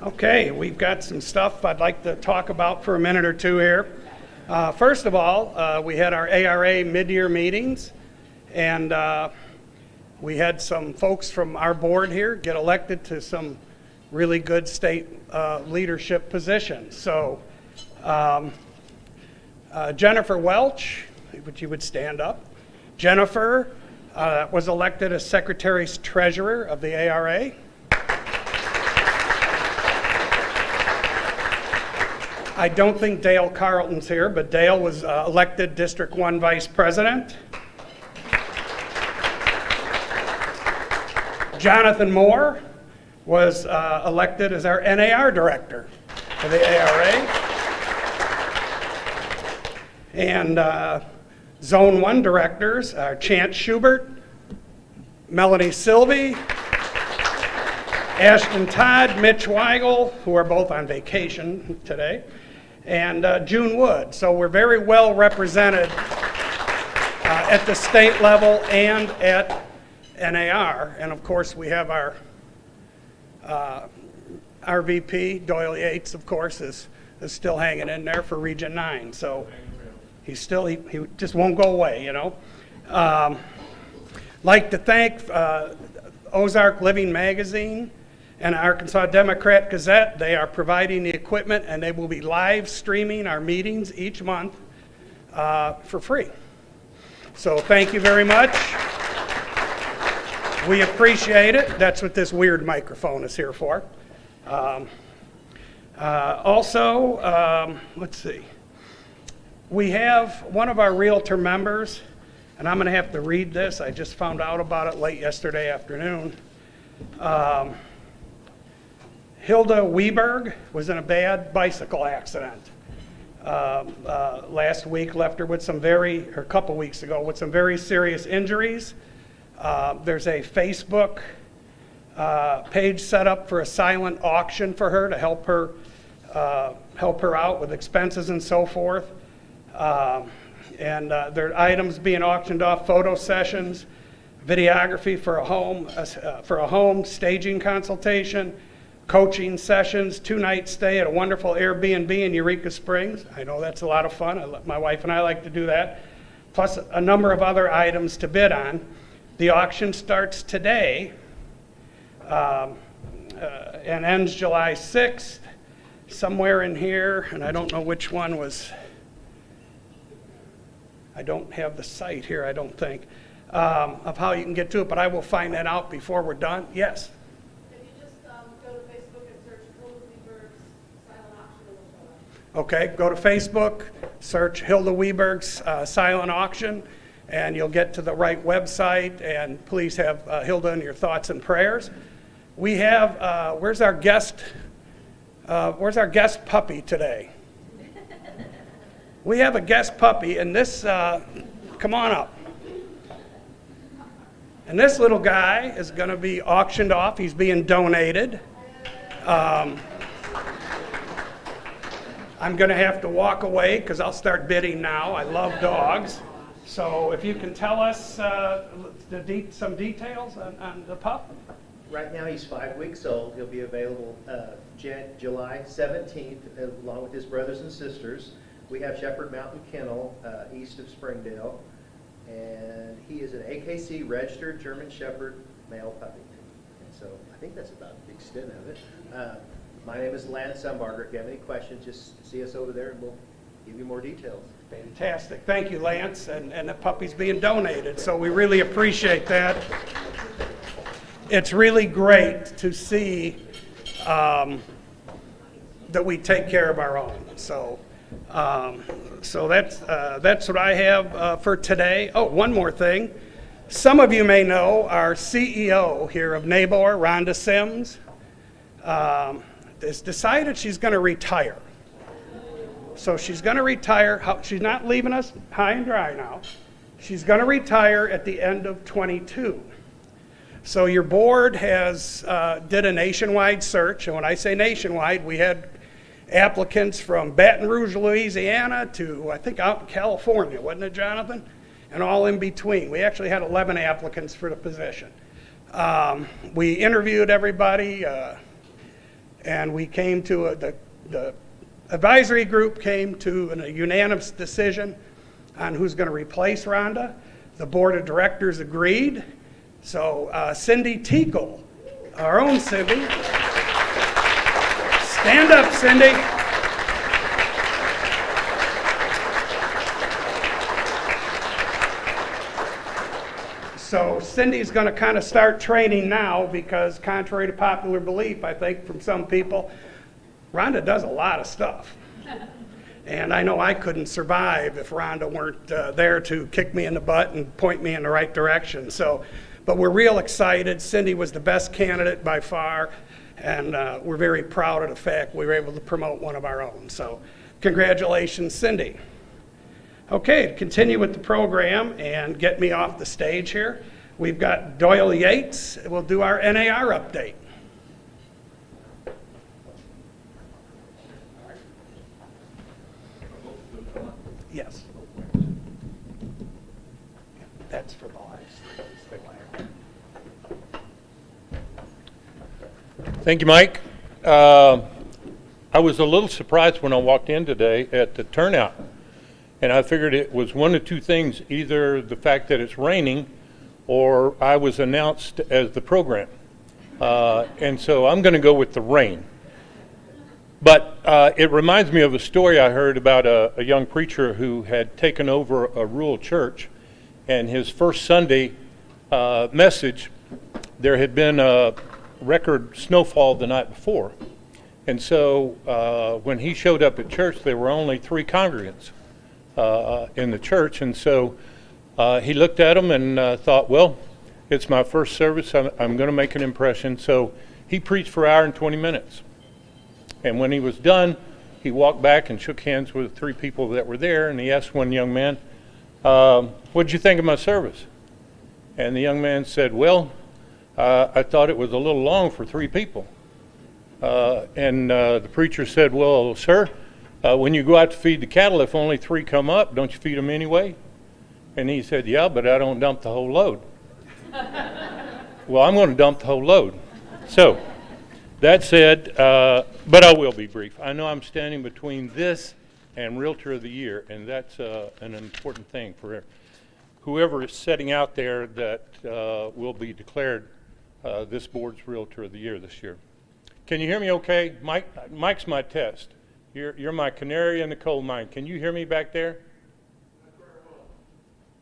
Okay, we've got some stuff I'd like to talk about for a minute or two here. First of all, we had our ARA mid-year meetings, and we had some folks from our board here get elected to some really good state leadership positions. So Jennifer Welch, if you would stand up. Jennifer was elected as Secretary-Treasurer of the ARA. I don't think Dale Carlton's here, but Dale was elected District 1 Vice President. Jonathan Moore was elected as our NAR Director for the ARA. And Zone 1 Directors are Chance Schubert, Melanie Sylvie, Ashton Todd, Mitch Weigel, who are both on vacation today, and June Wood. So we're very well represented at the state level and at NAR. And of course, we have our VP, Doyle Yates, of course, is still hanging in there for Region 9. So he just won't go away, you know. Like to thank Ozark Living Magazine and Arkansas Democrat-Gazette. They are providing the equipment, and they will be live streaming our meetings each month for free. So thank you very much. We appreciate it. That's what this weird microphone is here for. Let's see. We have one of our Realtor members, and I'm going to have to read this. I just found out about it late yesterday afternoon. Hilda Weberg was in a bad bicycle accident last week. Left her with a couple weeks ago, with some very serious injuries. There's a Facebook page set up for a silent auction for her to help her out with expenses and so forth. And there are items being auctioned off: photo sessions, videography for a home, staging consultation, coaching sessions, 2-night stay at a wonderful Airbnb in Eureka Springs. I know that's a lot of fun. My wife and I like to do that. Plus a number of other items to bid on. The auction starts today and ends July 6th, somewhere in here, and I don't know which one was. I don't have the site here, I don't think, of how you can get to it, but I will find that out before we're done. Yes? If you just go to Facebook and search Hilda Weberg's silent auction, it will show up. Okay, go to Facebook, search Hilda Weberg's silent auction, and you'll get to the right website, and please have Hilda in your thoughts and prayers. We have, where's our guest puppy today? We have a guest puppy, and this, come on up. And this little guy is going to be auctioned off. He's being donated. I'm going to have to walk away because I'll start bidding now. I love dogs. So if you can tell us some details on the pup. Right now he's 5 weeks old. He'll be available July 17th along with his brothers and sisters. We have Shepherd Mountain Kennel east of Springdale, and he is an AKC registered German Shepherd male puppy. And so I think that's about the extent of it. My name is Lance Sumbarger. If you have any questions, just see us over there and we'll give you more details. Fantastic. Thank you, Lance. And the puppy's being donated, so we really appreciate that. It's really great to see that we take care of our own. So that's what I have for today. Oh, one more thing. Some of you may know our CEO here of NABOR, Rhonda Sims, has decided she's going to retire. So she's going to retire. She's not leaving us high and dry now. She's going to retire at the end of 22. So your board did a nationwide search, and when I say nationwide, we had applicants from Baton Rouge, Louisiana to, I think, out in California, wasn't it, Jonathan? And all in between. We actually had 11 applicants for the position. We interviewed everybody, and we came to the advisory group came to a unanimous decision on who's going to replace Rhonda. The board of directors agreed. So Cindy Teagle, our own Cindy. Stand up, Cindy. So Cindy's going to kind of start training now because contrary to popular belief, I think from some people, Rhonda does a lot of stuff. And I know I couldn't survive if Rhonda weren't there to kick me in the butt and point me in the right direction. So, but we're real excited. Cindy was the best candidate by far, and we're very proud of the fact we were able to promote one of our own. So congratulations, Cindy. Okay, to continue with the program and get me off the stage here, we've got Doyle Yates. We'll do our NAR update. Yes. That's for the last. Thank you, Mike. I was a little surprised when I walked in today at the turnout. And I figured it was one of two things, either the fact that it's raining or I was announced as the program. And so I'm going to go with the rain. But it reminds me of a story I heard about a young preacher who had taken over a rural church, and his first Sunday message, there had been a record snowfall the night before. And so when he showed up at church, there were only 3 congregants in the church. And so he looked at them and thought, well, it's my first service. I'm going to make an impression. So he preached for an hour and 20 minutes. And when he was done, he walked back and shook hands with 3 people that were there, and he asked one young man, what'd you think of my service? And the young man said, well, I thought it was a little long for 3 people. And the preacher said, well, sir, when you go out to feed the cattle, if only 3 come up, don't you feed them anyway? And he said, yeah, but I don't dump the whole load. Well, I'm going to dump the whole load. So that said, but I will be brief. I know I'm standing between this and Realtor of the Year, and that's an important thing for whoever is sitting out there that will be declared this board's Realtor of the Year this year. Can you hear me okay? Mike's my test. You're my canary in the coal mine. Can you hear me back there?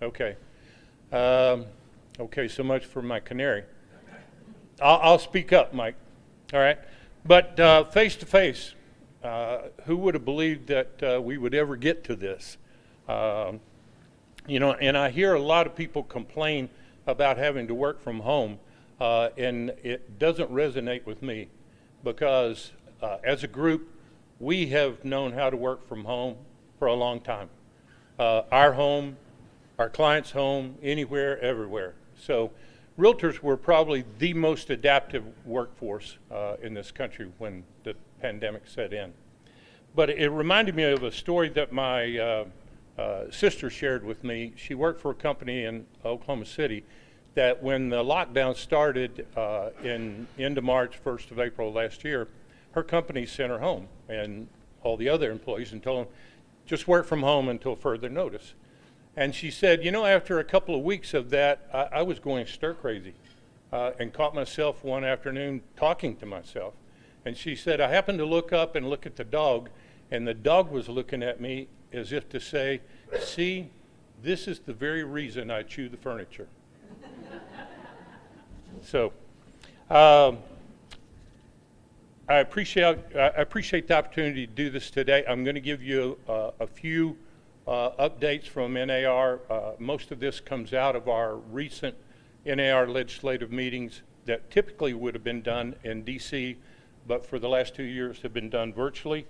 Okay. Okay, so much for my canary. I'll speak up, Mike. All right. But face to face, who would have believed that we would ever get to this? You know, and I hear a lot of people complain about having to work from home, and it doesn't resonate with me because as a group, we have known how to work from home for a long time. Our home, our client's home, anywhere, everywhere. So realtors were probably the most adaptive workforce in this country when the pandemic set in. But it reminded me of a story that my sister shared with me. She worked for a company in Oklahoma City that when the lockdown started in end of March, 1st of April last year, her company sent her home and all the other employees and told them, just work from home until further notice. And she said, you know, after a couple of weeks of that, I was going stir crazy and caught myself one afternoon talking to myself. And she said, I happened to look up and look at the dog, and the dog was looking at me as if to say, see, this is the very reason I chew the furniture. So I appreciate the opportunity to do this today. I'm going to give you a few updates from NAR. Most of this comes out of our recent NAR legislative meetings that typically would have been done in DC, but for the last 2 years have been done virtually.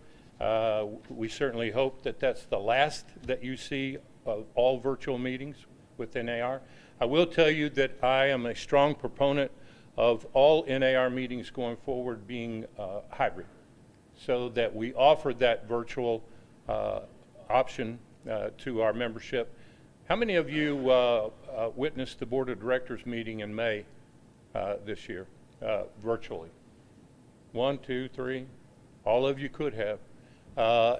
We certainly hope that that's the last that you see of all virtual meetings with NAR. I will tell you that I am a strong proponent of all NAR meetings going forward being hybrid, so that we offer that virtual option to our membership. How many of you witnessed the Board of Directors meeting in May this year virtually? 1, 2, 3, all of you could have.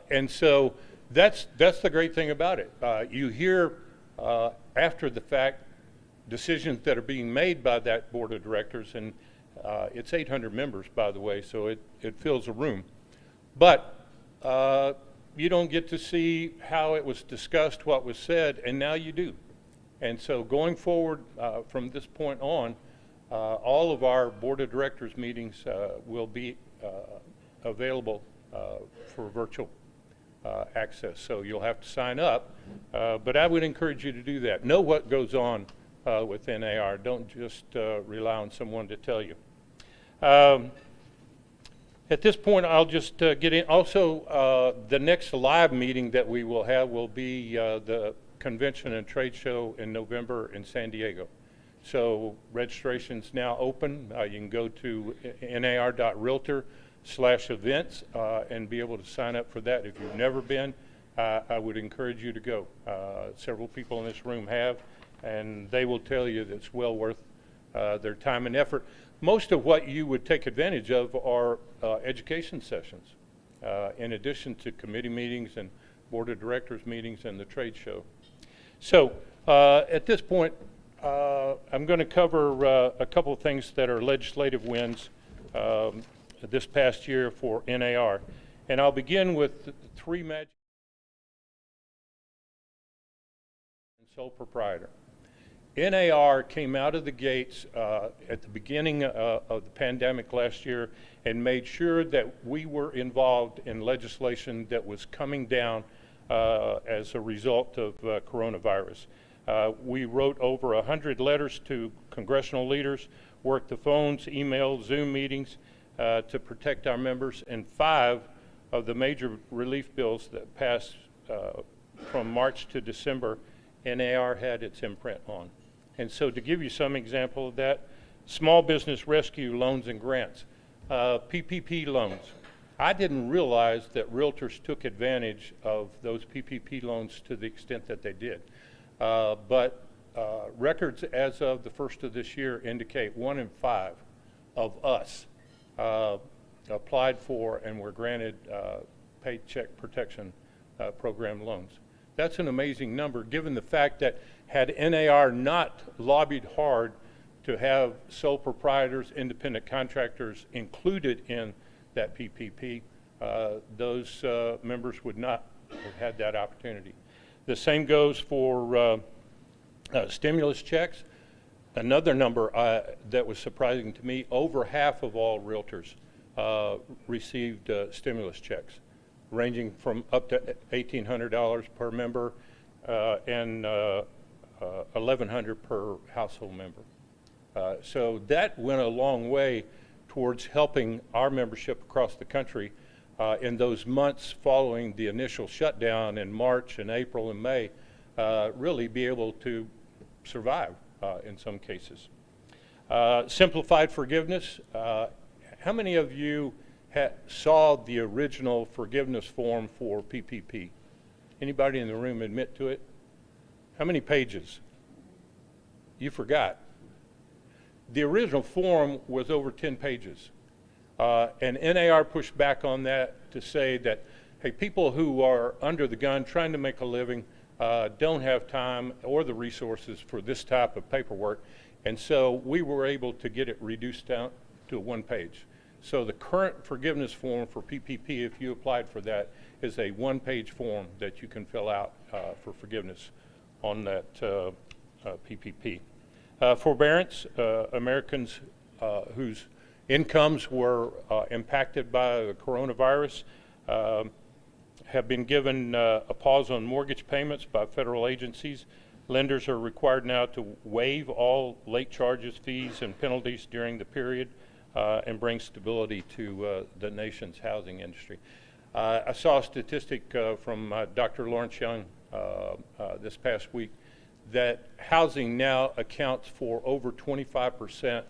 And so that's the great thing about it. You hear after the fact decisions that are being made by that board of directors, and it's 800 members, by the way, so it fills a room. But you don't get to see how it was discussed, what was said, and now you do. And so going forward from this point on, all of our board of directors meetings will be available for virtual access. So you'll have to sign up, but I would encourage you to do that. Know what goes on with NAR. Don't just rely on someone to tell you. At this point, I'll just get in. Also, the next live meeting that we will have will be the convention and trade show in November in San Diego. So registration's now open. You can go to nar.realtor/events and be able to sign up for that. If you've never been, I would encourage you to go. Several people in this room have, and they will tell you that it's well worth their time and effort. Most of what you would take advantage of are education sessions, in addition to committee meetings and board of directors meetings and the trade show. So at this point, I'm going to cover a couple of things that are legislative wins this past year for NAR. And I'll begin with the three magic and sole proprietor. NAR came out of the gates at the beginning of the pandemic last year and made sure that we were involved in legislation that was coming down as a result of coronavirus. We wrote over 100 letters to congressional leaders, worked the phones, emails, Zoom meetings to protect our members, and 5 of the major relief bills that passed from March to December, NAR had its imprint on. And so to give you some example of that, small business rescue loans and grants, PPP loans. I didn't realize that realtors took advantage of those PPP loans to the extent that they did. But records as of the first of this year indicate 1 in 5 of us applied for and were granted Paycheck Protection Program loans. That's an amazing number, given the fact that had NAR not lobbied hard to have sole proprietors, independent contractors included in that PPP, those members would not have had that opportunity. The same goes for stimulus checks. Another number that was surprising to me, over half of all realtors received stimulus checks, ranging from up to $1,800 per member and $1,100 per household member. So that went a long way towards helping our membership across the country in those months following the initial shutdown in March and April and May, really be able to survive in some cases. Simplified forgiveness. How many of you saw the original forgiveness form for PPP? Anybody in the room admit to it? How many pages? You forgot. The original form was over 10 pages. And NAR pushed back on that to say that, hey, people who are under the gun trying to make a living don't have time or the resources for this type of paperwork. And so we were able to get it reduced down to 1 page. So the current forgiveness form for PPP, if you applied for that, is a 1-page form that you can fill out for forgiveness on that PPP. Forbearance, Americans whose incomes were impacted by the coronavirus have been given a pause on mortgage payments by federal agencies. Lenders are required now to waive all late charges, fees, and penalties during the period and bring stability to the nation's housing industry. I saw a statistic from Dr. Lawrence Young this past week that housing now accounts for over 25%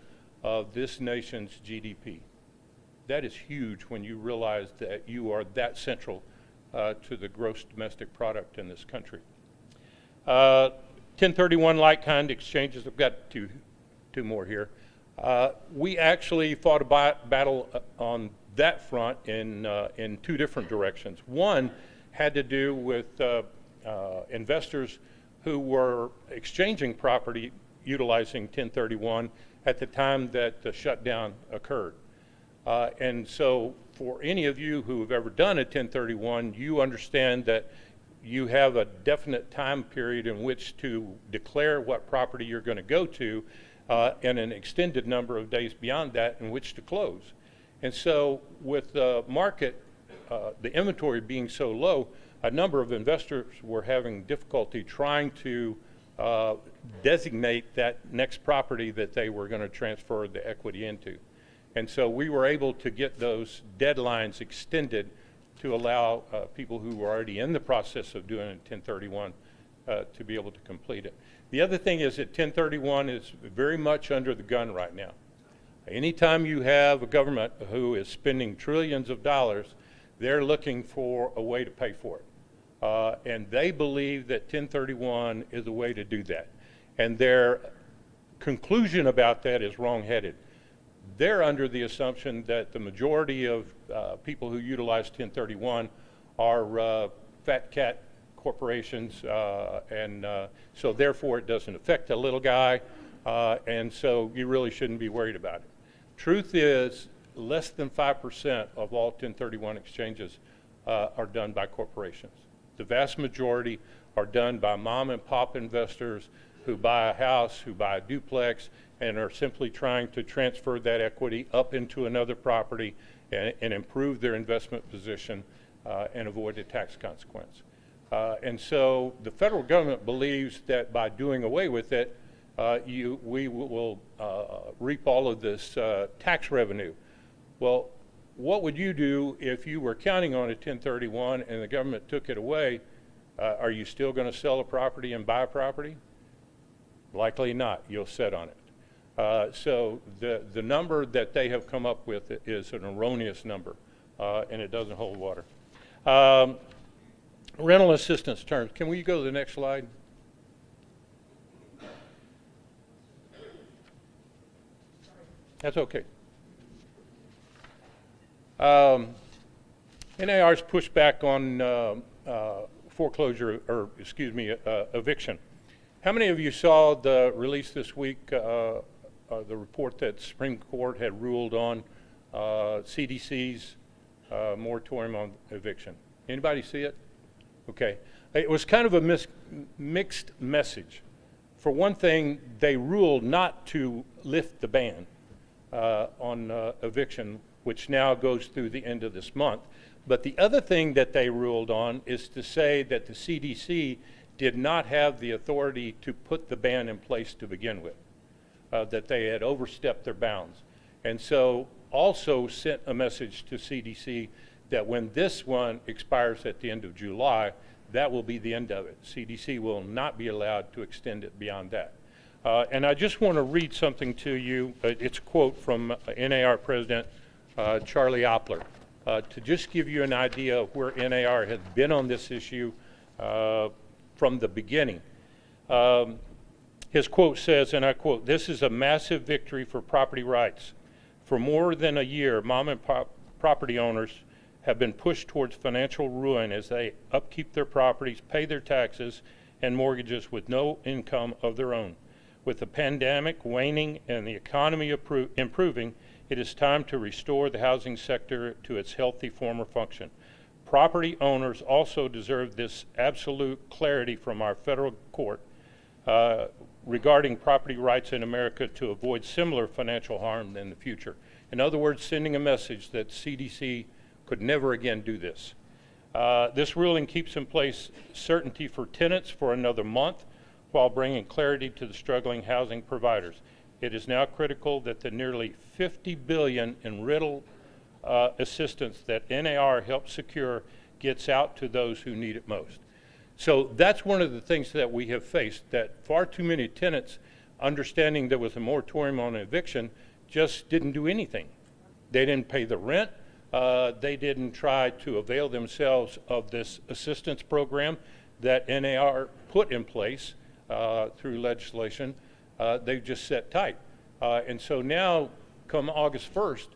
of this nation's GDP. That is huge when you realize that you are that central to the gross domestic product in this country. 1031 like-kind exchanges, I've got two more here. We actually fought a battle on that front in two different directions. One had to do with investors who were exchanging property utilizing 1031 at the time that the shutdown occurred. And so for any of you who have ever done a 1031, you understand that you have a definite time period in which to declare what property you're going to go to, and an extended number of days beyond that in which to close. And so with the market, the inventory being so low, a number of investors were having difficulty trying to designate that next property that they were going to transfer the equity into. And so we were able to get those deadlines extended to allow people who were already in the process of doing a 1031 to be able to complete it. The other thing is that 1031 is very much under the gun right now. Anytime you have a government who is spending trillions of dollars, they're looking for a way to pay for it. And they believe that 1031 is a way to do that. And their conclusion about that is wrong-headed. They're under the assumption that the majority of people who utilize 1031 are fat cat corporations, and so therefore it doesn't affect a little guy, and so you really shouldn't be worried about it. Truth is, less than 5% of all 1031 exchanges are done by corporations. The vast majority are done by mom and pop investors who buy a house, who buy a duplex, and are simply trying to transfer that equity up into another property and improve their investment position and avoid a tax consequence. And so the federal government believes that by doing away with it, we will reap all of this tax revenue. Well, what would you do if you were counting on a 1031 and the government took it away? Are you still going to sell a property and buy a property? Likely not. You'll sit on it. So the number that they have come up with is an erroneous number, and it doesn't hold water. Rental assistance terms. Can we go to the next slide? That's okay. NAR's pushback on foreclosure, or excuse me, eviction. How many of you saw the release this week, the report that Supreme Court had ruled on CDC's moratorium on eviction? Anybody see it? Okay. It was kind of a mixed message. For one thing, they ruled not to lift the ban on eviction, which now goes through the end of this month. But the other thing that they ruled on is to say that the CDC did not have the authority to put the ban in place to begin with, that they had overstepped their bounds. And so also sent a message to CDC that when this one expires at the end of July, that will be the end of it. CDC will not be allowed to extend it beyond that. And I just want to read something to you. It's a quote from NAR President Charlie Oppler, to just give you an idea of where NAR has been on this issue from the beginning. His quote says, and I quote, "This is a massive victory for property rights. For more than a year, mom and pop property owners have been pushed towards financial ruin as they upkeep their properties, pay their taxes and mortgages with no income of their own. With the pandemic waning and the economy improving, it is time to restore the housing sector to its healthy former function. Property owners also deserve this absolute clarity from our federal court regarding property rights in America to avoid similar financial harm in the future." In other words, sending a message that CDC could never again do this. This ruling keeps in place certainty for tenants for another month while bringing clarity to the struggling housing providers. It is now critical that the nearly $50 billion in rental assistance that NAR helped secure gets out to those who need it most. So that's one of the things that we have faced, that far too many tenants, understanding there was a moratorium on eviction, just didn't do anything. They didn't pay the rent. They didn't try to avail themselves of this assistance program that NAR put in place through legislation. They just sat tight. And so now, come August 1st,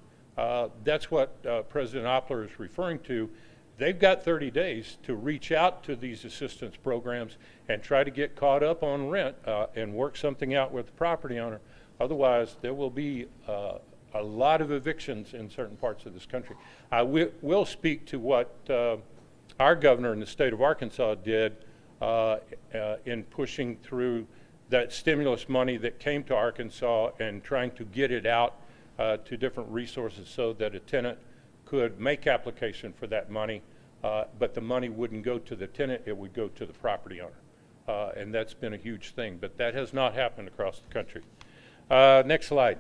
that's what President Oppler is referring to. They've got 30 days to reach out to these assistance programs and try to get caught up on rent and work something out with the property owner. Otherwise, there will be a lot of evictions in certain parts of this country. I will speak to what our governor in the state of Arkansas did in pushing through that stimulus money that came to Arkansas and trying to get it out to different resources so that a tenant could make application for that money, but the money wouldn't go to the tenant, it would go to the property owner. And that's been a huge thing, but that has not happened across the country. Next slide.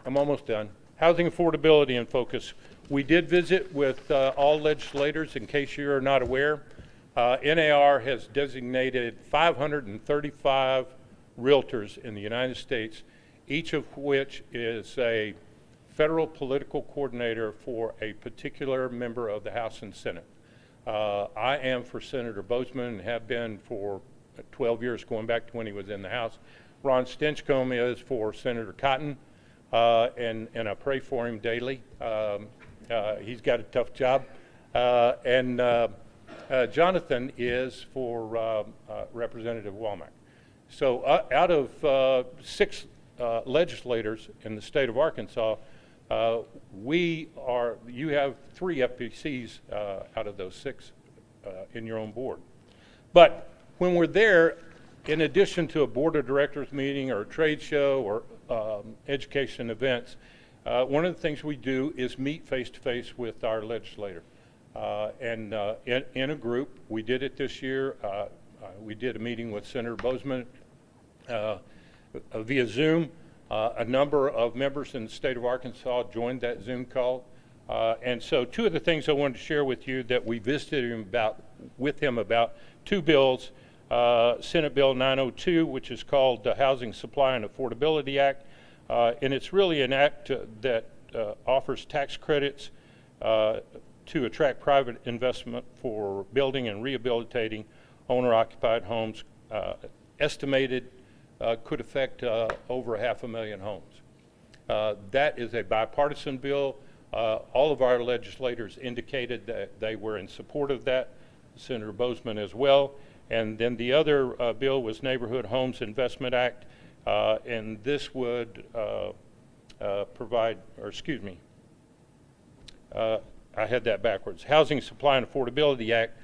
I'm almost done. Housing affordability in focus. We did visit with all legislators. In case you're not aware, NAR has designated 535 realtors in the United States, each of which is a federal political coordinator for a particular member of the House and Senate. I am for Senator Bozeman and have been for 12 years, going back to when he was in the House. Ron Stinchcomb is for Senator Cotton, and I pray for him daily. He's got a tough job. And Jonathan is for Representative Womack. So out of 6 legislators in the state of Arkansas, you have 3 FPCs out of those 6 in your own board. But when we're there, in addition to a board of directors meeting or a trade show or education events, one of the things we do is meet face-to-face with our legislator. And in a group, we did it this year. We did a meeting with Senator Bozeman via Zoom. A number of members in the state of Arkansas joined that Zoom call. And so 2 of the things I wanted to share with you that we visited with him about 2 bills. Senate Bill 902, which is called the Housing Supply and Affordability Act. And it's really an act that offers tax credits to attract private investment for building and rehabilitating owner-occupied homes. Estimated could affect over 500,000 homes. That is a bipartisan bill. All of our legislators indicated that they were in support of that, Senator Bozeman as well. And then the other bill was Neighborhood Homes Investment Act, and this would provide, or excuse me, I had that backwards. Housing Supply and Affordability Act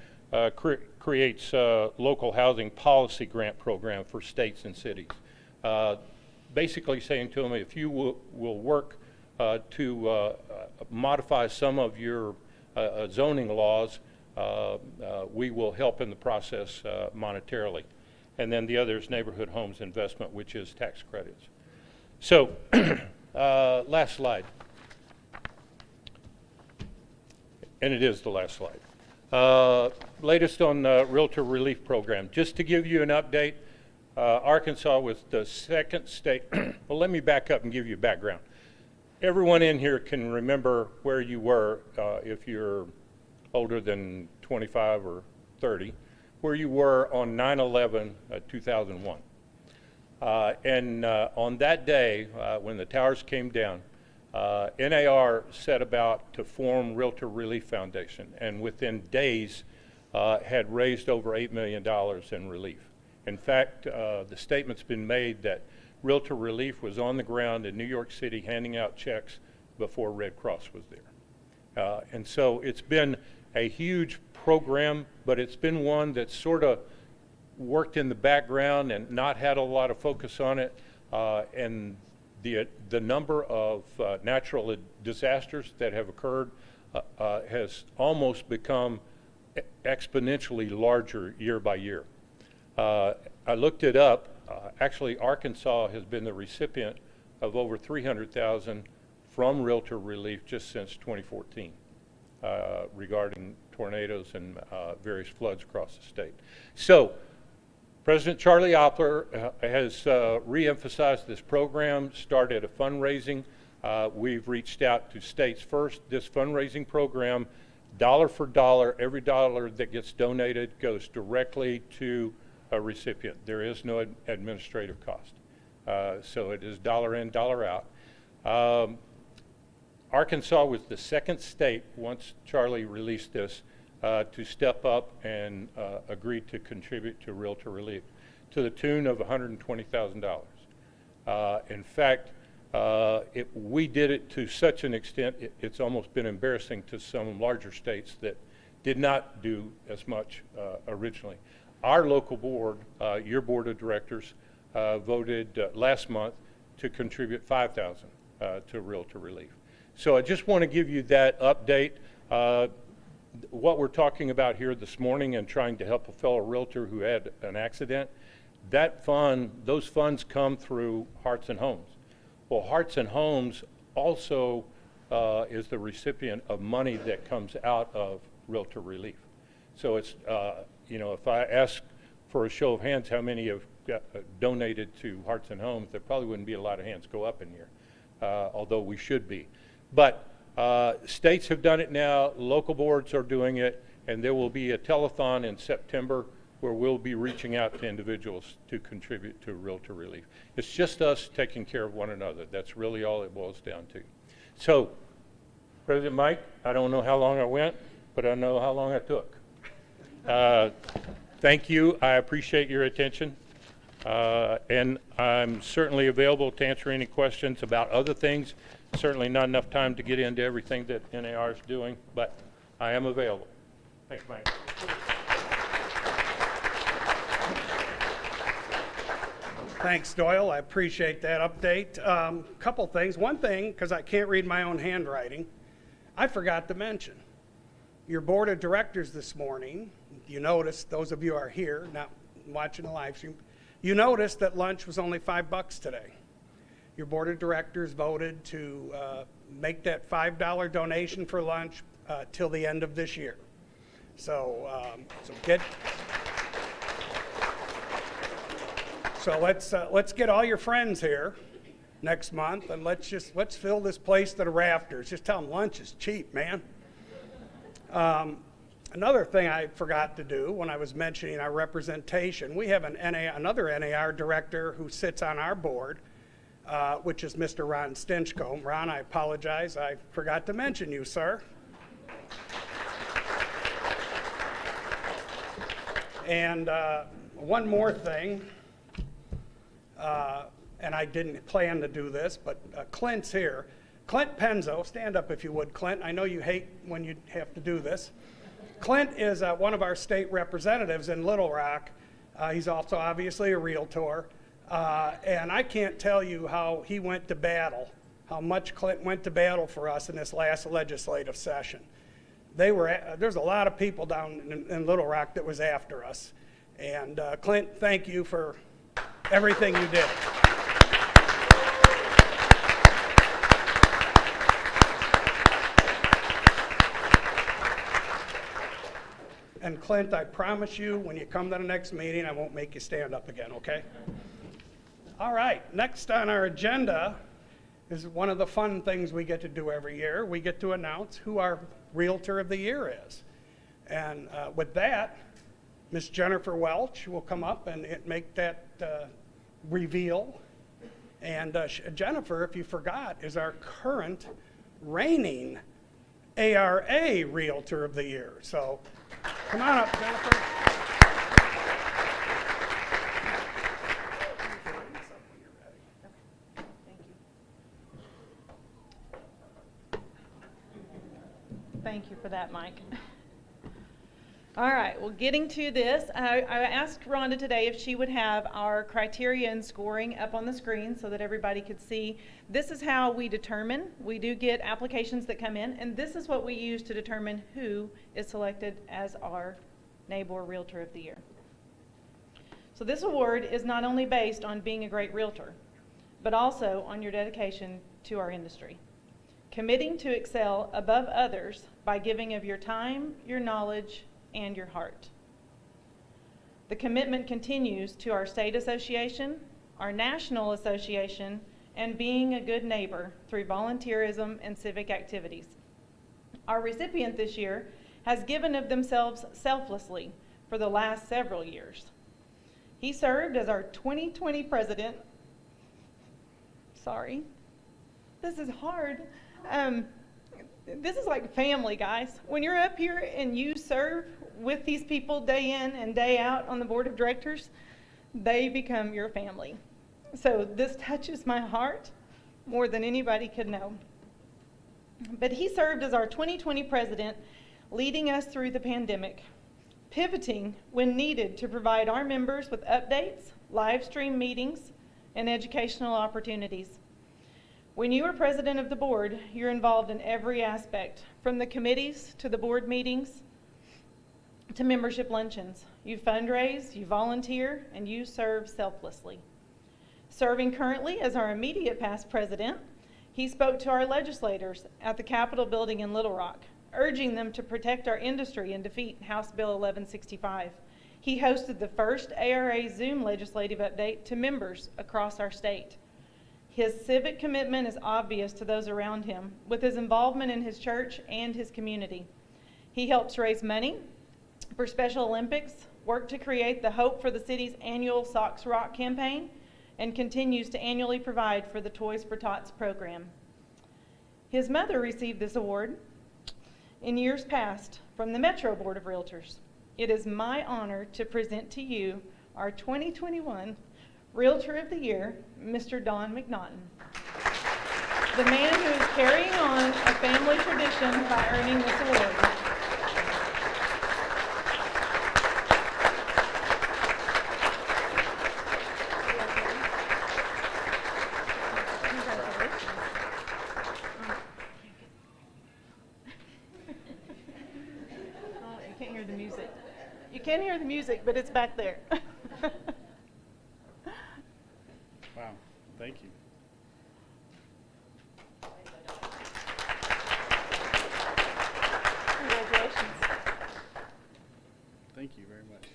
creates a local housing policy grant program for states and cities. Basically saying to them, if you will work to modify some of your zoning laws, we will help in the process monetarily. And then the other is Neighborhood Homes Investment, which is tax credits. So, last slide. And it is the last slide. Latest on the Realtor Relief Program. Just to give you an update, Arkansas was the 2nd state. Well, let me back up and give you a background. Everyone in here can remember where you were if you're older than 25 or 30, where you were on 9/11/2001. And on that day, when the towers came down, NAR set about to form Realtor Relief Foundation, and within days had raised over $8 million in relief. In fact, the statement's been made that Realtor Relief was on the ground in New York City handing out checks before Red Cross was there. And so it's been a huge program, but it's been one that sort of worked in the background and not had a lot of focus on it. And the number of natural disasters that have occurred has almost become exponentially larger year by year. I looked it up. Actually, Arkansas has been the recipient of over $300,000 from Realtor Relief just since 2014 regarding tornadoes and various floods across the state. So, President Charlie Oppler has re-emphasized this program, started a fundraising. We've reached out to states first. This fundraising program, dollar for dollar, every dollar that gets donated goes directly to a recipient. There is no administrative cost. So it is dollar in, dollar out. Arkansas was the second state, once Charlie released this, to step up and agree to contribute to Realtor Relief to the tune of $120,000. In fact, we did it to such an extent, it's almost been embarrassing to some larger states that did not do as much originally. Our local board, your board of directors, voted last month to contribute $5,000 to Realtor Relief. So I just want to give you that update. What we're talking about here this morning and trying to help a fellow realtor who had an accident, those funds come through Hearts and Homes. Well, Hearts and Homes also is the recipient of money that comes out of Realtor Relief. So it's, if I ask for a show of hands how many have donated to Hearts and Homes, there probably wouldn't be a lot of hands go up in here, although we should be. But states have done it now, local boards are doing it, and there will be a telethon in September where we'll be reaching out to individuals to contribute to Realtor Relief. It's just us taking care of one another. That's really all it boils down to. So, President Mike, I don't know how long I went, but I know how long I took. Thank you. I appreciate your attention. And I'm certainly available to answer any questions about other things. Certainly not enough time to get into everything that NAR is doing, but I am available. Thanks, Mike. Thanks, Doyle. I appreciate that update. Couple things. One thing, because I can't read my own handwriting, I forgot to mention. Your board of directors this morning, you noticed, those of you who are here, not watching the live stream, you noticed that lunch was only $5 today. Your board of directors voted to make that $5 donation for lunch till the end of this year. So, let's get all your friends here next month, and let's fill this place to the rafters. Just tell them lunch is cheap, man. Another thing I forgot to do when I was mentioning our representation, we have another NAR director who sits on our board, which is Mr. Ron Stinchcomb. Ron, I apologize. I forgot to mention you, sir. And one more thing, and I didn't plan to do this, but Clint's here. Clint Penzo, stand up if you would, Clint. I know you hate when you have to do this. Clint is one of our state representatives in Little Rock. He's also obviously a realtor. And I can't tell you how he went to battle, how much Clint went to battle for us in this last legislative session. There's a lot of people down in Little Rock that was after us. And Clint, thank you for everything you did. And Clint, I promise you, when you come to the next meeting, I won't make you stand up again, okay? All right, next on our agenda is one of the fun things we get to do every year. We get to announce who our Realtor of the Year is. And with that, Miss Jennifer Welch will come up and make that reveal. And Jennifer, if you forgot, is our current reigning ARA Realtor of the Year. So come on up, Jennifer. Thank you for that, Mike. All right, well, getting to this, I asked Rhonda today if she would have our criteria and scoring up on the screen so that everybody could see. This is how we determine. We do get applications that come in, and this is what we use to determine who is selected as our NABOR Realtor of the Year. So this award is not only based on being a great realtor, but also on your dedication to our industry. Committing to excel above others by giving of your time, your knowledge, and your heart. The commitment continues to our state association, our national association, and being a good neighbor through volunteerism and civic activities. Our recipient this year has given of themselves selflessly for the last several years. He served as our 2020 president sorry. This is hard. This is like family, guys. When you're up here and you serve with these people day in and day out on the board of directors, they become your family. So this touches my heart more than anybody could know. But he served as our 2020 president, leading us through the pandemic, pivoting when needed to provide our members with updates, live stream meetings, and educational opportunities. When you are president of the board, you're involved in every aspect, from the committees to the board meetings to membership luncheons. You fundraise, you volunteer, and you serve selflessly. Serving currently as our immediate past president, he spoke to our legislators at the Capitol building in Little Rock, urging them to protect our industry and defeat House Bill 1165. He hosted the first ARA Zoom legislative update to members across our state. His civic commitment is obvious to those around him, with his involvement in his church and his community. He helps raise money for Special Olympics, worked to create the Hope for the City's annual Socks Rock campaign, and continues to annually provide for the Toys for Tots program. His mother received this award in years past from the Metro Board of Realtors. It is my honor to present to you our 2021 Realtor of the Year, Mr. Don McNaughton, the man who is carrying on a family tradition by earning this award. Oh, you can't hear the music. You can hear the music, but it's back there. Wow, thank you. Congratulations. Thank you very much.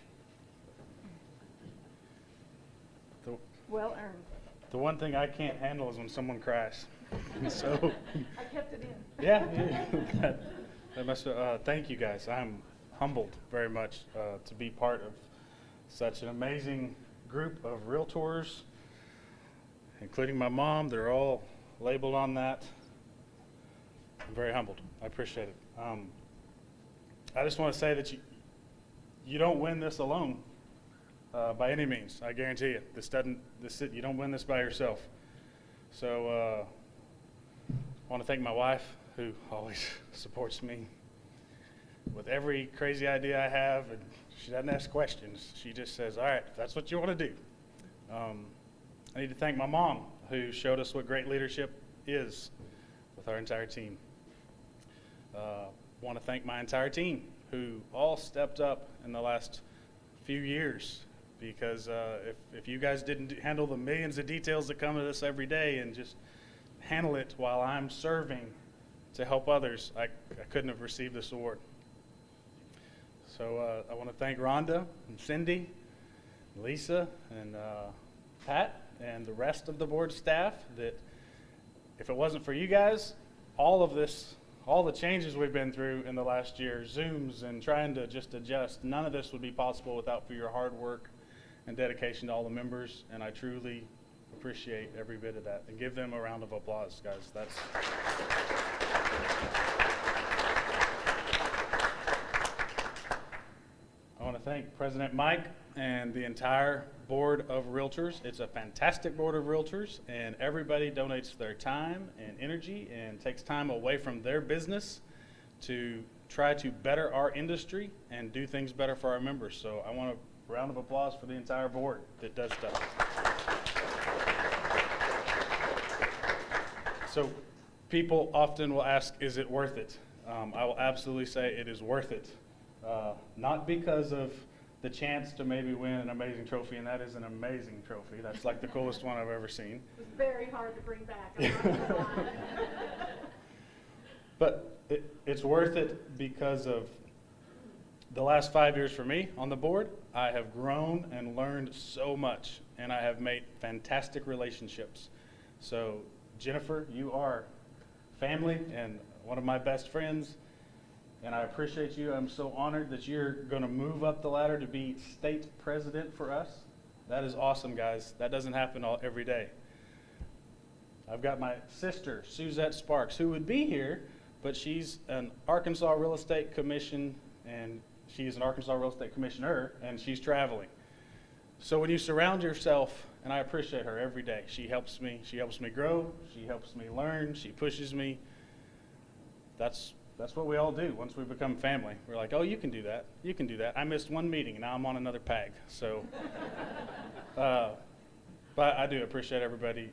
Well earned. The one thing I can't handle is when someone cries. So, I kept it in. yeah, that must. Thank you guys. I'm humbled very much to be part of such an amazing group of realtors, including my mom. They're all labeled on that. I'm very humbled. I appreciate it. I just want to say that you don't win this alone by any means. I guarantee you. You don't win this by yourself. So I want to thank my wife, who always supports me with every crazy idea I have, and she doesn't ask questions. She just says, all right, if that's what you want to do. I need to thank my mom, who showed us what great leadership is with our entire team. Want to thank my entire team, who all stepped up in the last few years, because if you guys didn't handle the millions of details that come to this every day and just handle it while I'm serving to help others, I couldn't have received this award. So I want to thank Rhonda and Cindy, Lisa, and Pat, and the rest of the board staff, that if it wasn't for you guys, all of this, all the changes we've been through in the last year, Zooms and trying to just adjust, none of this would be possible without for your hard work and dedication to all the members, and I truly appreciate every bit of that. And give them a round of applause, guys. That's I want to thank President Mike and the entire board of realtors. It's a fantastic board of realtors, and everybody donates their time and energy and takes time away from their business to try to better our industry and do things better for our members. So I want a round of applause for the entire board that does stuff. So people often will ask, is it worth it? I will absolutely say it is worth it. Not because of the chance to maybe win an amazing trophy, and that is an amazing trophy. That's like the coolest one I've ever seen. It was very hard to bring back. I'm not gonna lie. But it's worth it because of the last 5 years for me on the board. I have grown and learned so much, and I have made fantastic relationships. So Jennifer, you are family and one of my best friends, and I appreciate you. I'm so honored that you're going to move up the ladder to be state president for us. That is awesome, guys. That doesn't happen every day. I've got my sister, Suzette Sparks, who would be here, but she's an Arkansas Real Estate Commission, and she's an Arkansas Real Estate Commissioner, and she's traveling. So when you surround yourself, and I appreciate her every day, she helps me grow, she helps me learn, she pushes me. That's what we all do once we become family. We're like, oh, you can do that. You can do that. I missed one meeting, and now I'm on another PAG. So, but I do appreciate everybody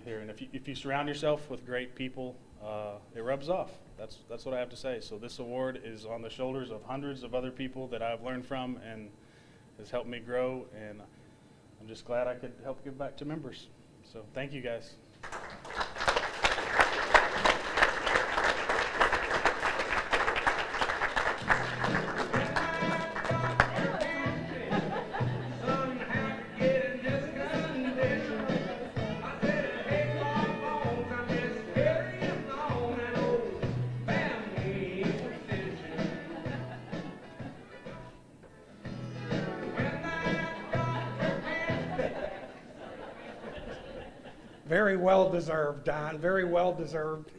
here. And if you surround yourself with great people, it rubs off. That's what I have to say. So this award is on the shoulders of hundreds of other people that I've learned from and has helped me grow. And I'm just glad I could help give back to members. So thank you, guys. Very well deserved, Don, very well deserved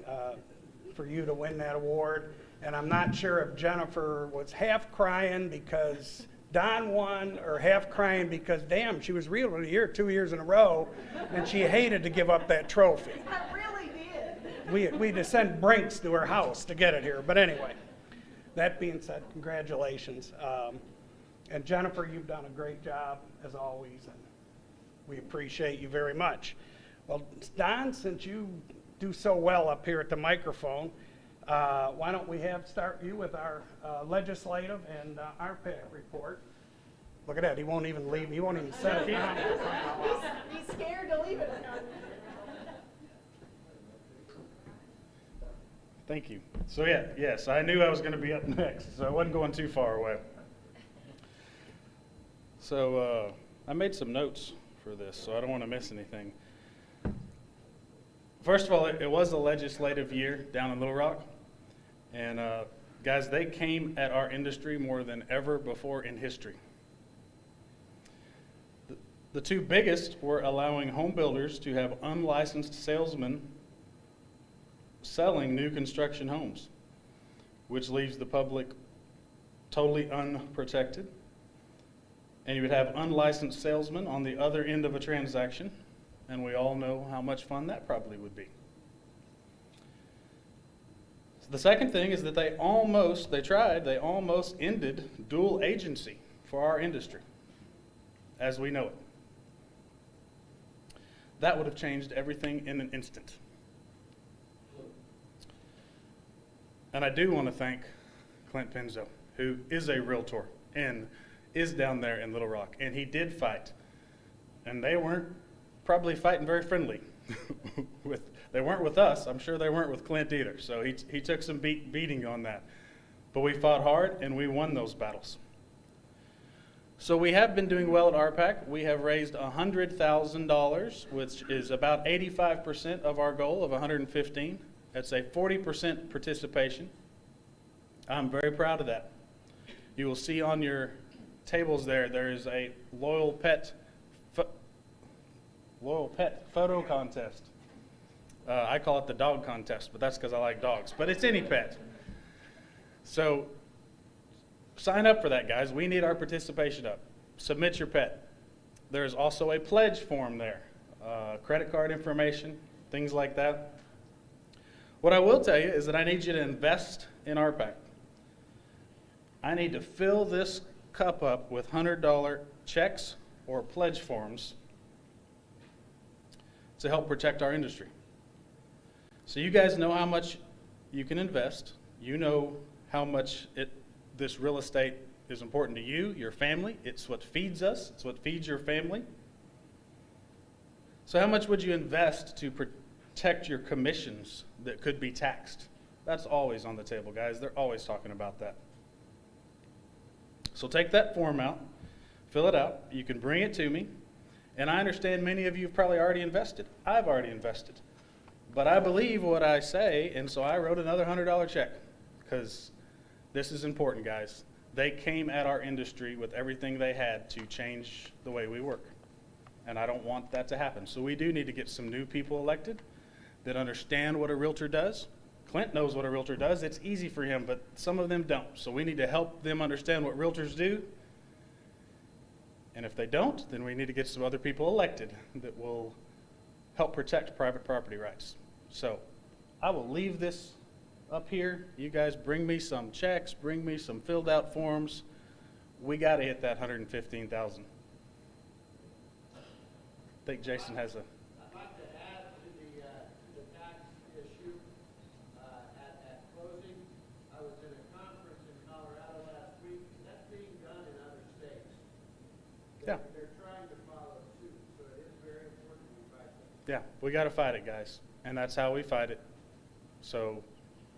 for you to win that award. And I'm not sure if Jennifer was half crying because Don won or half crying because, damn, she was Realtor of the Year 2 years in a row, and she hated to give up that trophy. I really did. We had to send Brinks to her house to get it here. But anyway, that being said, congratulations. And Jennifer, you've done a great job, as always, and we appreciate you very much. Well, Don, since you do so well up here at the microphone, why don't we start you with our legislative and RPAC report. Look at that, he won't even leave, he won't even set it down. He's scared to leave it. Thank you. So yes, I knew I was going to be up next, so I wasn't going too far away. So I made some notes for this, so I don't want to miss anything. First of all, it was a legislative year down in Little Rock, and guys, they came at our industry more than ever before in history. The two biggest were allowing home builders to have unlicensed salesmen selling new construction homes, which leaves the public totally unprotected. And you would have unlicensed salesmen on the other end of a transaction, and we all know how much fun that probably would be. So the second thing is that they almost ended dual agency for our industry as we know it. That would have changed everything in an instant. And I do want to thank Clint Penzo, who is a realtor and is down there in Little Rock, and he did fight. And they weren't probably fighting very friendly. They weren't with us. I'm sure they weren't with Clint either. So he took some beating on that. But we fought hard, and we won those battles. So we have been doing well at RPAC. We have raised $100,000, which is about 85% of our goal of $115,000. That's a 40% participation. I'm very proud of that. You will see on your tables there is a loyal pet photo contest. I call it the dog contest, but that's because I like dogs. But it's any pet. So sign up for that, guys. We need our participation up. Submit your pet. There's also a pledge form there. Credit card information, things like that. What I will tell you is that I need you to invest in RPAC. I need to fill this cup up with $100 checks or pledge forms to help protect our industry. So you guys know how much you can invest. You know how much this real estate is important to you, your family. It's what feeds us. It's what feeds your family. So how much would you invest to protect your commissions that could be taxed? That's always on the table, guys. They're always talking about that. So take that form out, fill it out. You can bring it to me. And I understand many of you have probably already invested. I've already invested. But I believe what I say, and so I wrote another $100 check because this is important, guys. They came at our industry with everything they had to change the way we work. and I don't want that to happen. So we do need to get some new people elected that understand what a realtor does. Clint knows what a realtor does. It's easy for him, but some of them don't. So we need to help them understand what realtors do. And if they don't, then we need to get some other people elected that will help protect private property rights. So I will leave this up here. You guys bring me some checks, bring me some filled out forms. We got to hit that 115,000. I think Jason has a. I'd like to add to the tax issue at closing. I was in a conference in Colorado last week. That's being done in other states. Yeah. They're trying to follow suit, so it is very important we fight that. Yeah, we got to fight it, guys, and that's how we fight it. So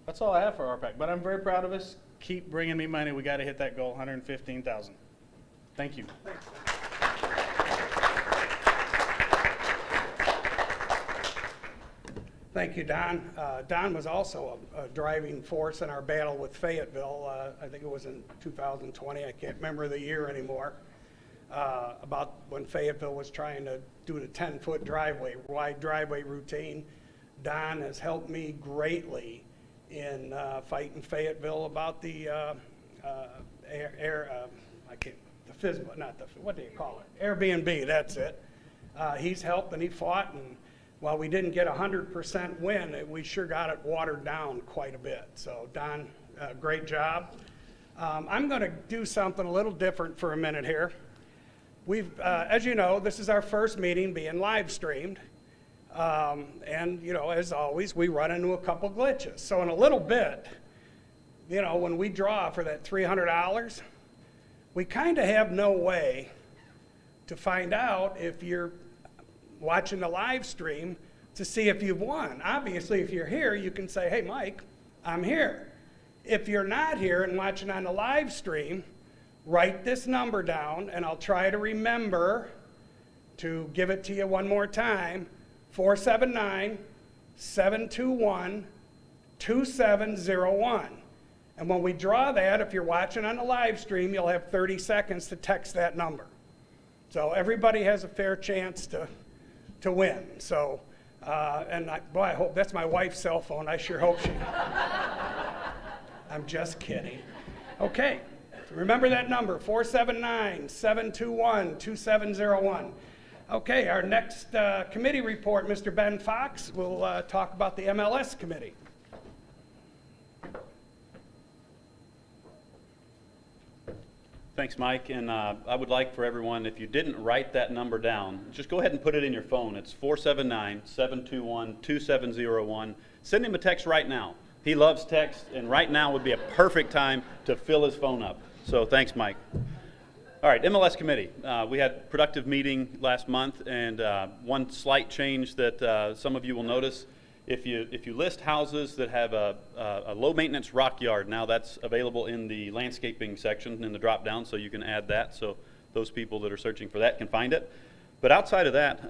that's all I have for RPAC, but I'm very proud of us. Keep bringing me money. We got to hit that goal, 115,000. Thank you. Thank you, Don. Don was also a driving force in our battle with Fayetteville. I think it was in 2020. I can't remember the year anymore. About when Fayetteville was trying to do the 10-foot wide driveway routine. Don has helped me greatly in fighting Fayetteville about the what do you call it? Airbnb, that's it. He's helped and he fought, and while we didn't get 100% win, we sure got it watered down quite a bit. So Don, great job. I'm going to do something a little different for a minute here. We've, as you know, this is our first meeting being live streamed. And, you know, as always, we run into a couple glitches. So in a little bit, you know, when we draw for that $300, we kind of have no way to find out if you're watching the live stream to see if you've won. Obviously, if you're here, you can say, hey, Mike, I'm here. If you're not here and watching on the live stream, write this number down, and I'll try to remember to give it to you one more time. 479-721-2701. And when we draw that, if you're watching on the live stream, you'll have 30 seconds to text that number. So everybody has a fair chance to win. So, and I hope, that's my wife's cell phone. I sure hope she, I'm just kidding. Okay, remember that number, 479-721-2701. Okay, our next committee report, Mr. Ben Fox will talk about the MLS committee. Thanks, Mike. And I would like for everyone, if you didn't write that number down, just go ahead and put it in your phone. It's 479-721-2701. Send him a text right now. He loves text, and right now would be a perfect time to fill his phone up. So thanks, Mike. All right, MLS committee. We had a productive meeting last month, and one slight change that some of you will notice, if you list houses that have a low maintenance rock yard, now that's available in the landscaping section in the drop down, so you can add that so those people that are searching for that can find it. But outside of that,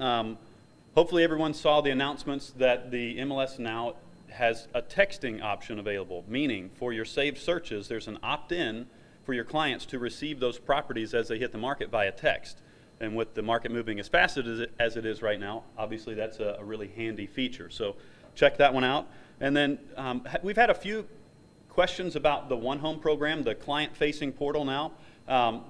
hopefully everyone saw the announcements that the MLS now has a texting option available, meaning for your saved searches, there's an opt-in for your clients to receive those properties as they hit the market via text. And with the market moving as fast as it is right now, obviously that's a really handy feature. So check that one out. And then we've had a few questions about the One Home program, the client-facing portal now.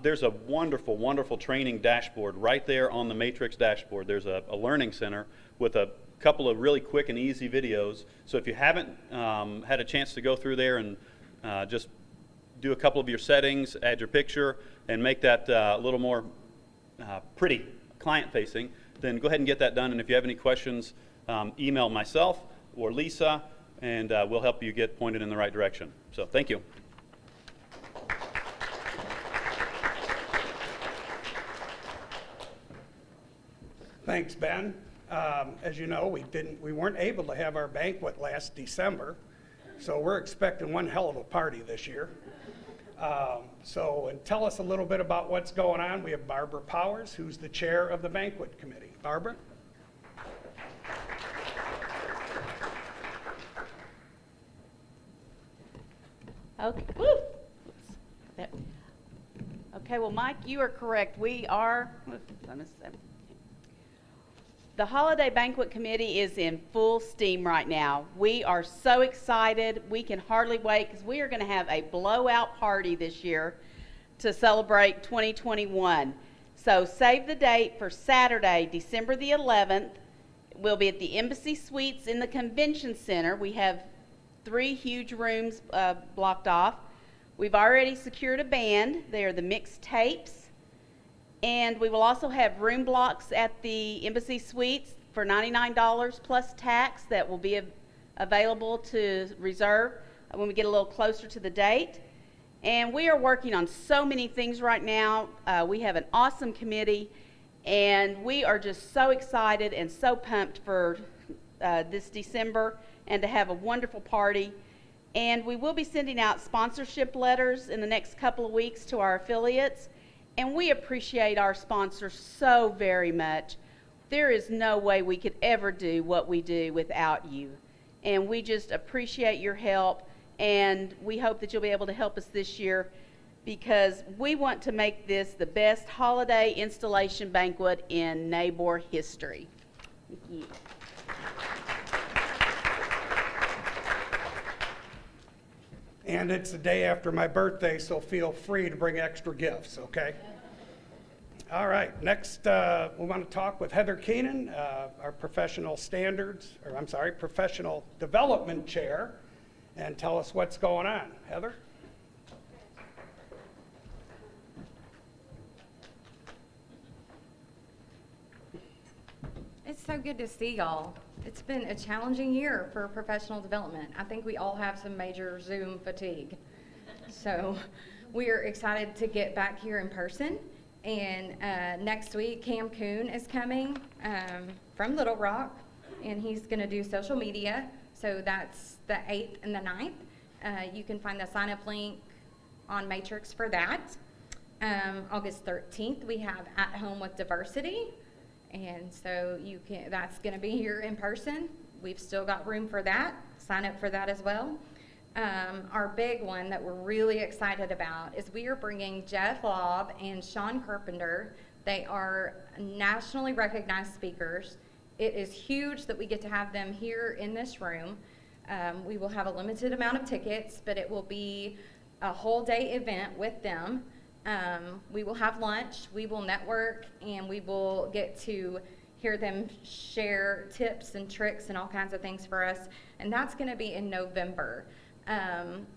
There's a wonderful, wonderful training dashboard right there on the Matrix dashboard. There's a learning center with a couple of really quick and easy videos. So if you haven't had a chance to go through there and just do a couple of your settings, add your picture, and make that a little more pretty client-facing, then go ahead and get that done. And if you have any questions, email myself or Lisa, and we'll help you get pointed in the right direction. So thank you. Thanks, Ben. As you know, we weren't able to have our banquet last December, so we're expecting one hell of a party this year. And tell us a little bit about what's going on. We have Barbara Powers, who's the chair of the banquet committee. Barbara? Okay. Woo! Okay, well, Mike, you are correct. We are, The Holiday Banquet Committee is in full steam right now. We are so excited. We can hardly wait because we are going to have a blowout party this year to celebrate 2021. So save the date for Saturday, December the 11th. We'll be at the Embassy Suites in the Convention Center. We have 3 huge rooms blocked off. We've already secured a band. They are the Mixed Tapes. And we will also have room blocks at the Embassy Suites for $99 plus tax that will be available to reserve when we get a little closer to the date. And we are working on so many things right now. We have an awesome committee, and we are just so excited and so pumped for this December and to have a wonderful party. And we will be sending out sponsorship letters in the next couple of weeks to our affiliates. And we appreciate our sponsors so very much. There is no way we could ever do what we do without you. And we just appreciate your help. And we hope that you'll be able to help us this year because we want to make this the best holiday installation banquet in NABOR history. Thank you. And it's the day after my birthday, so feel free to bring extra gifts, okay? All right, next we want to talk with Heather Keenan, our professional development chair, and tell us what's going on. Heather? It's so good to see y'all. It's been a challenging year for professional development. I think we all have some major Zoom fatigue. So we are excited to get back here in person. And next week, Cam Coon is coming from Little Rock, and he's going to do social media. So that's the 8th and the 9th. You can find the sign-up link on Matrix for that. August 13th, we have At Home with Diversity. And so that's going to be here in person. We've still got room for that. Sign up for that as well. Our big one that we're really excited about is we are bringing Jeff Lobb and Sean Carpenter. They are nationally recognized speakers. It is huge that we get to have them here in this room. We will have a limited amount of tickets, but it will be a whole day event with them. We will have lunch, we will network, and we will get to hear them share tips and tricks and all kinds of things for us. And that's going to be in November.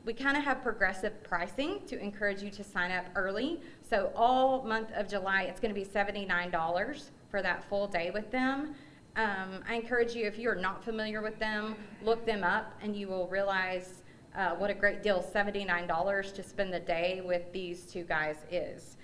We kind of have progressive pricing to encourage you to sign up early. So all month of July, it's going to be $79 for that full day with them. I encourage you, if you're not familiar with them, look them up and you will realize what a great deal $79 to spend the day with these two guys is.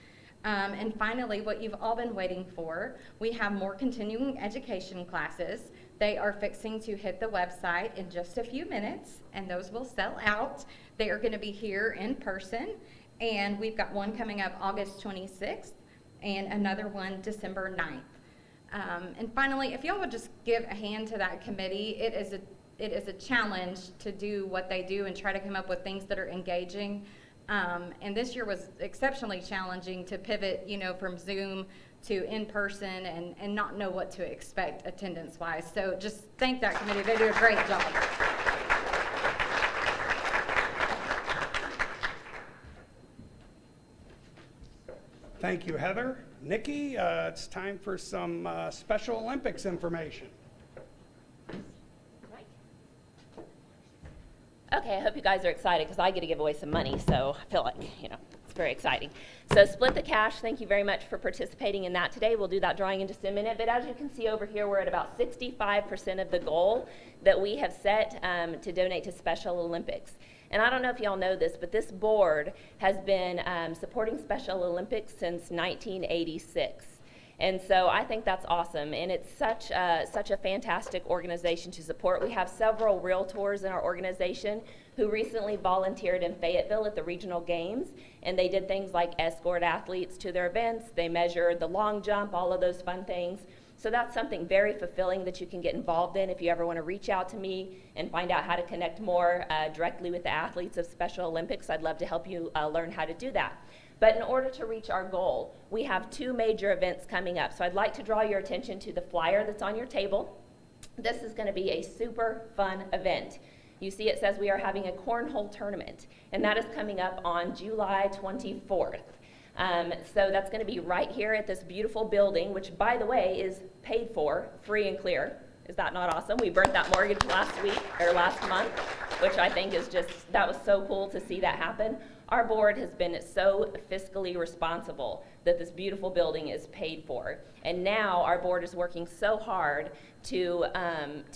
And finally, what you've all been waiting for, we have more continuing education classes. They are fixing to hit the website in just a few minutes, and those will sell out. They are going to be here in person, and we've got one coming up August 26th and another one December 9th. And finally, if y'all would just give a hand to that committee, it is a challenge to do what they do and try to come up with things that are engaging. And this year was exceptionally challenging to pivot, from Zoom to in person and not know what to expect attendance-wise. So just thank that committee. They do a great job. Thank you, Heather. Nikki, it's time for some Special Olympics information. Okay, I hope you guys are excited because I get to give away some money, so I feel like, it's very exciting. So Split the Cash, thank you very much for participating in that today. We'll do that drawing in just a minute, but as you can see over here, we're at about 65% of the goal that we have set to donate to Special Olympics. And I don't know if y'all know this, but this board has been supporting Special Olympics since 1986. And so I think that's awesome, and it's such a fantastic organization to support. We have several Realtors in our organization who recently volunteered in Fayetteville at the regional games, and they did things like escort athletes to their events. They measured the long jump, all of those fun things. So that's something very fulfilling that you can get involved in if you ever want to reach out to me and find out how to connect more directly with the athletes of Special Olympics. I'd love to help you learn how to do that. But in order to reach our goal, we have 2 major events coming up. So I'd like to draw your attention to the flyer that's on your table. This is going to be a super fun event. You see it says we are having a cornhole tournament, and that is coming up on July 24th. So that's going to be right here at this beautiful building, which, by the way, is paid for, free and clear. Is that not awesome? We burnt that mortgage last month, which I think is just, that was so cool to see that happen. Our board has been so fiscally responsible that this beautiful building is paid for. And now our board is working so hard to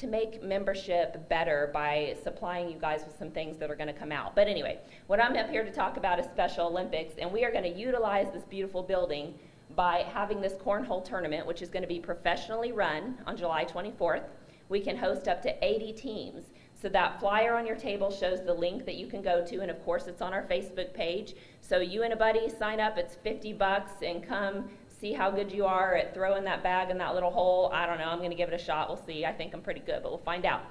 make membership better by supplying you guys with some things that are going to come out. But anyway, what I'm up here to talk about is Special Olympics, and we are going to utilize this beautiful building by having this cornhole tournament, which is going to be professionally run on July 24th. We can host up to 80 teams. So that flyer on your table shows the link that you can go to, and of course it's on our Facebook page. So you and a buddy sign up, it's $50, and come see how good you are at throwing that bag in that little hole. I don't know, I'm gonna give it a shot, we'll see. I think I'm pretty good, but we'll find out.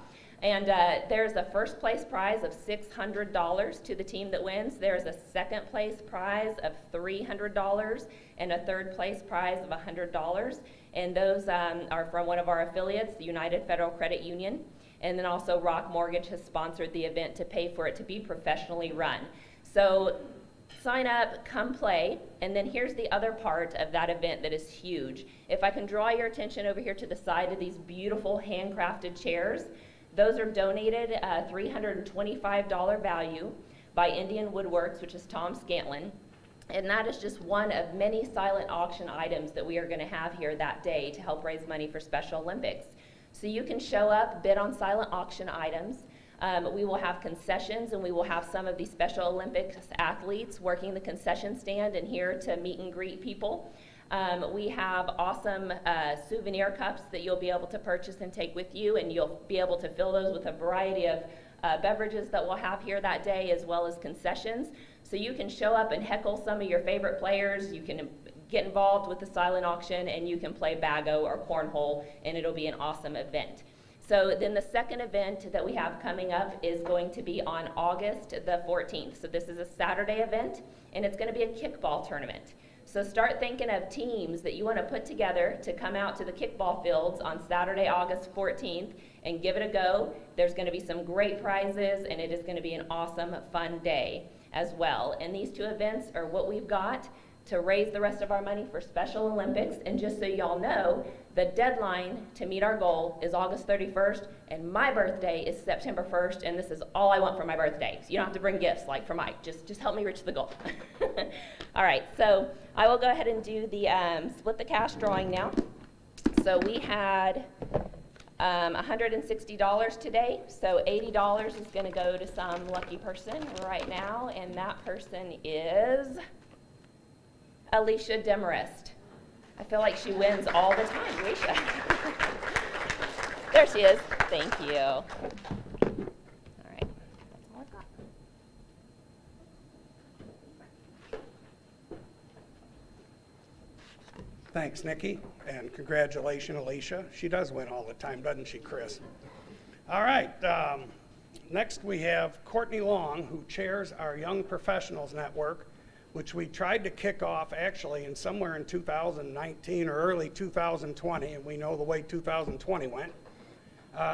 And there's a first place prize of $600 to the team that wins. There's a second place prize of $300 and a third place prize of $100. And those are from one of our affiliates, the United Federal Credit Union. And then also Rock Mortgage has sponsored the event to pay for it to be professionally run. So sign up, come play, and then here's the other part of that event that is huge. If I can draw your attention over here to the side of these beautiful handcrafted chairs, those are donated $325 value by Indian Woodworks, which is Tom Scantlin. And that is just one of many silent auction items that we are going to have here that day to help raise money for Special Olympics. So you can show up, bid on silent auction items. We will have concessions, and we will have some of these Special Olympics athletes working the concession stand and here to meet and greet people. We have awesome souvenir cups that you'll be able to purchase and take with you, and you'll be able to fill those with a variety of beverages that we'll have here that day, as well as concessions. So you can show up and heckle some of your favorite players. You can get involved with the silent auction, and you can play bago or cornhole, and it'll be an awesome event. So then the second event that we have coming up is going to be on August the 14th. So this is a Saturday event, and it's going to be a kickball tournament. So start thinking of teams that you want to put together to come out to the kickball fields on Saturday, August 14th, and give it a go. There's going to be some great prizes, and it is going to be an awesome, fun day as well. And these 2 events are what we've got to raise the rest of our money for Special Olympics. And just so y'all know, the deadline to meet our goal is August 31st, and my birthday is September 1st, and this is all I want for my birthday. So you don't have to bring gifts like for Mike. Just help me reach the goal. All right, so I will go ahead and do the split the cash drawing now. So we had $160 today, so $80 is going to go to some lucky person right now, and that person is Alicia Demarest. I feel like she wins all the time. Alicia. There she is. Thank you. All right, that's all I've got. Thanks, Nikki, and congratulations, Alicia. She does win all the time, doesn't she, Chris? All right, next we have Courtney Long, who chairs our Young Professionals Network, which we tried to kick off actually in somewhere in 2019 or early 2020, and we know the way 2020 went.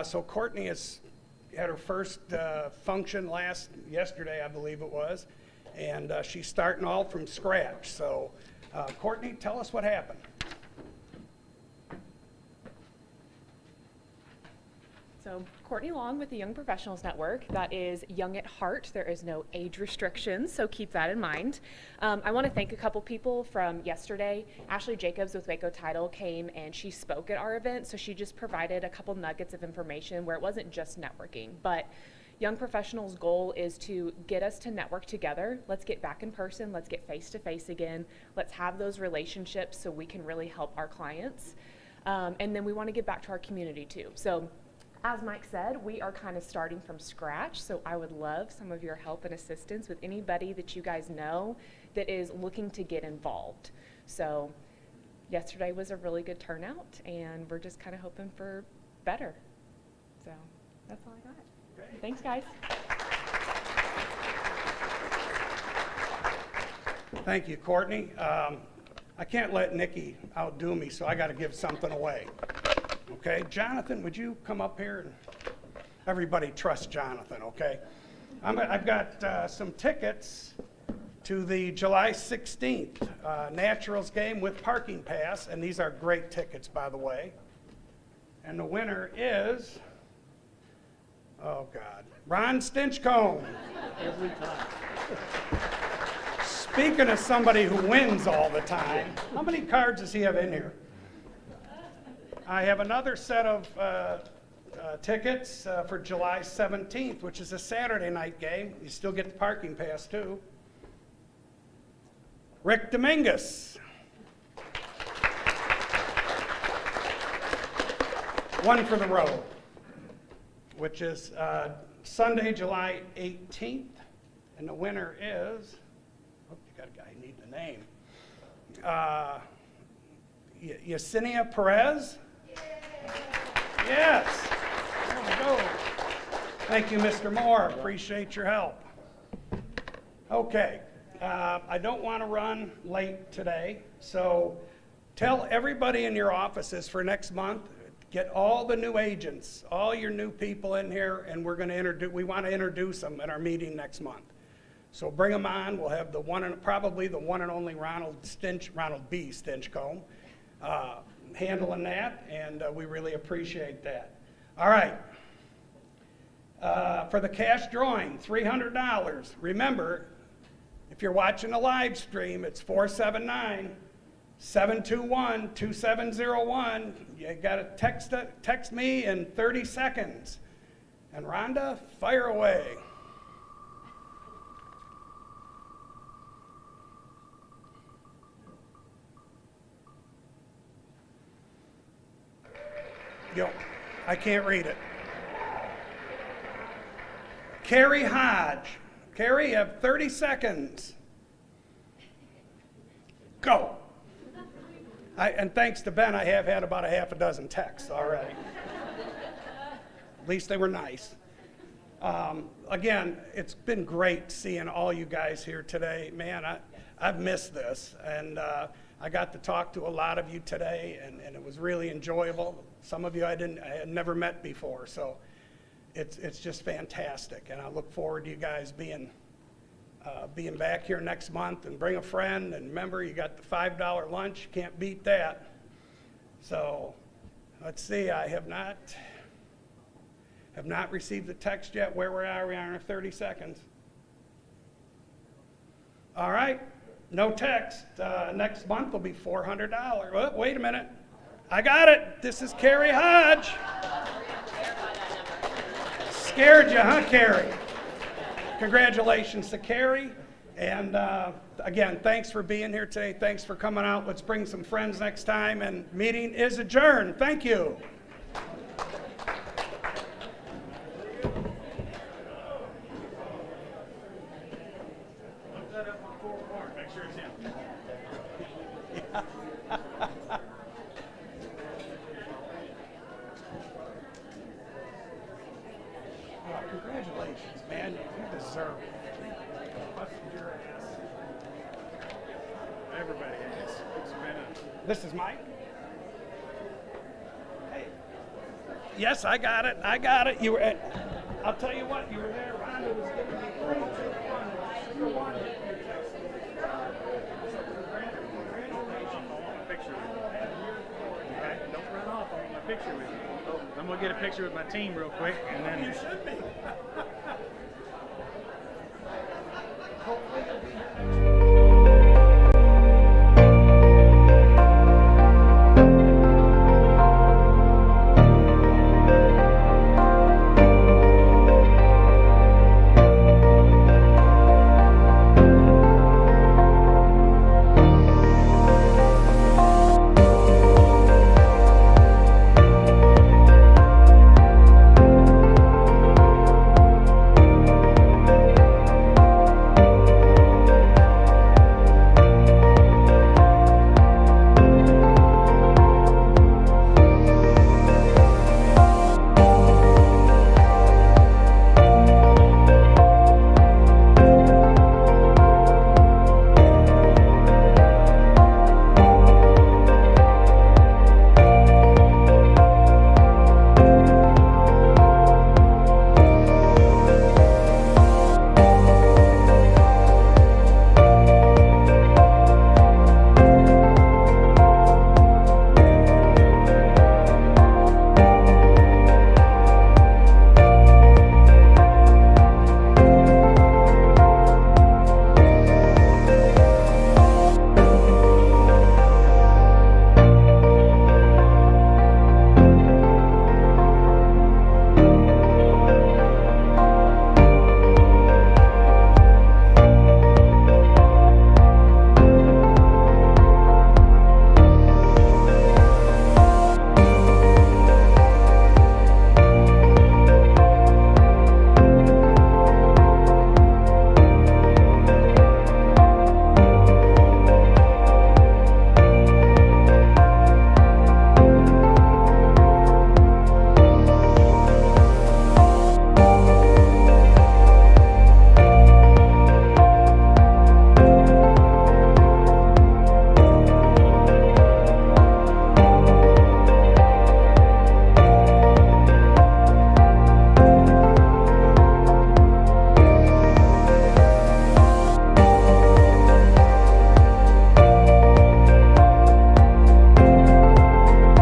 So Courtney has had her first function yesterday, I believe it was, and she's starting all from scratch. So Courtney, tell us what happened. So Courtney Long with the Young Professionals Network. That is young at heart. There is no age restrictions, so keep that in mind. I want to thank a couple people from yesterday. Ashley Jacobs with Waco Title came and she spoke at our event, so she just provided a couple nuggets of information where it wasn't just networking, but Young Professionals' goal is to get us to network together. Let's get back in person. Let's get face-to-face again. Let's have those relationships so we can really help our clients. And then we want to give back to our community too. So as Mike said, we are kind of starting from scratch, so I would love some of your help and assistance with anybody that you guys know that is looking to get involved. So yesterday was a really good turnout, and we're just kind of hoping for better. So that's all I got. Thanks, guys. Thank you, Courtney. I can't let Nikki outdo me, so I got to give something away. Okay, Jonathan, would you come up here? And everybody trusts Jonathan, okay? I've got some tickets to the July 16th Naturals game with parking pass, and these are great tickets, by the way. And the winner is, oh God, Ron Stinchcomb. Every time. Speaking of somebody who wins all the time, how many cards does he have in here? I have another set of tickets for July 17th, which is a Saturday night game. You still get the parking pass, too. Rick Dominguez. One for the road, which is Sunday, July 18th. And the winner is, oh, you got a guy who needs the name. Yesenia Perez? Yes. There we go. Thank you, Mr. Moore. Appreciate your help. Okay. I don't want to run late today, so tell everybody in your offices for next month, get all the new agents, all your new people in here, and we're going to we want to introduce them at our meeting next month. So bring them on. We'll have probably the one and only Ronald B. Stinchcomb handling that, and we really appreciate that. All right. For the cash drawing, $300. Remember, if you're watching the live stream, it's 479-721-2701. You got to text me in 30 seconds. And Rhonda, fire away. Yo, I can't read it. Carrie Hodge. Carrie, you have 30 seconds. Go. And thanks to Ben, I have had about a half a dozen texts already. At least they were nice. Again, it's been great seeing all you guys here today. Man, I've missed this. And I got to talk to a lot of you today, and it was really enjoyable. Some of you I had never met before, so it's just fantastic. And I look forward to you guys being back here next month, and bring a friend. And remember, you got the $5 lunch. You can't beat that. So let's see. I have not received the text yet. Where are we on our 30 seconds? All right. No text. Next month will be $400. Well, wait a minute. I got it. This is Carrie Hodge. Scared you, huh, Carrie? Congratulations to Carrie. And again, thanks for being here today. Thanks for coming out. Let's bring some friends next time. And meeting is adjourned. Thank you. Congratulations, man. You deserve it. Busted your ass. Everybody has. It's been This is Mike. Hey. Yes, I got it. I got it. You were at, I'll tell you what, you were there. Rhonda was giving me 3, 2, 1. Don't run off. I want my picture with you. I'm going to get a picture with my team real quick, and then... You should be.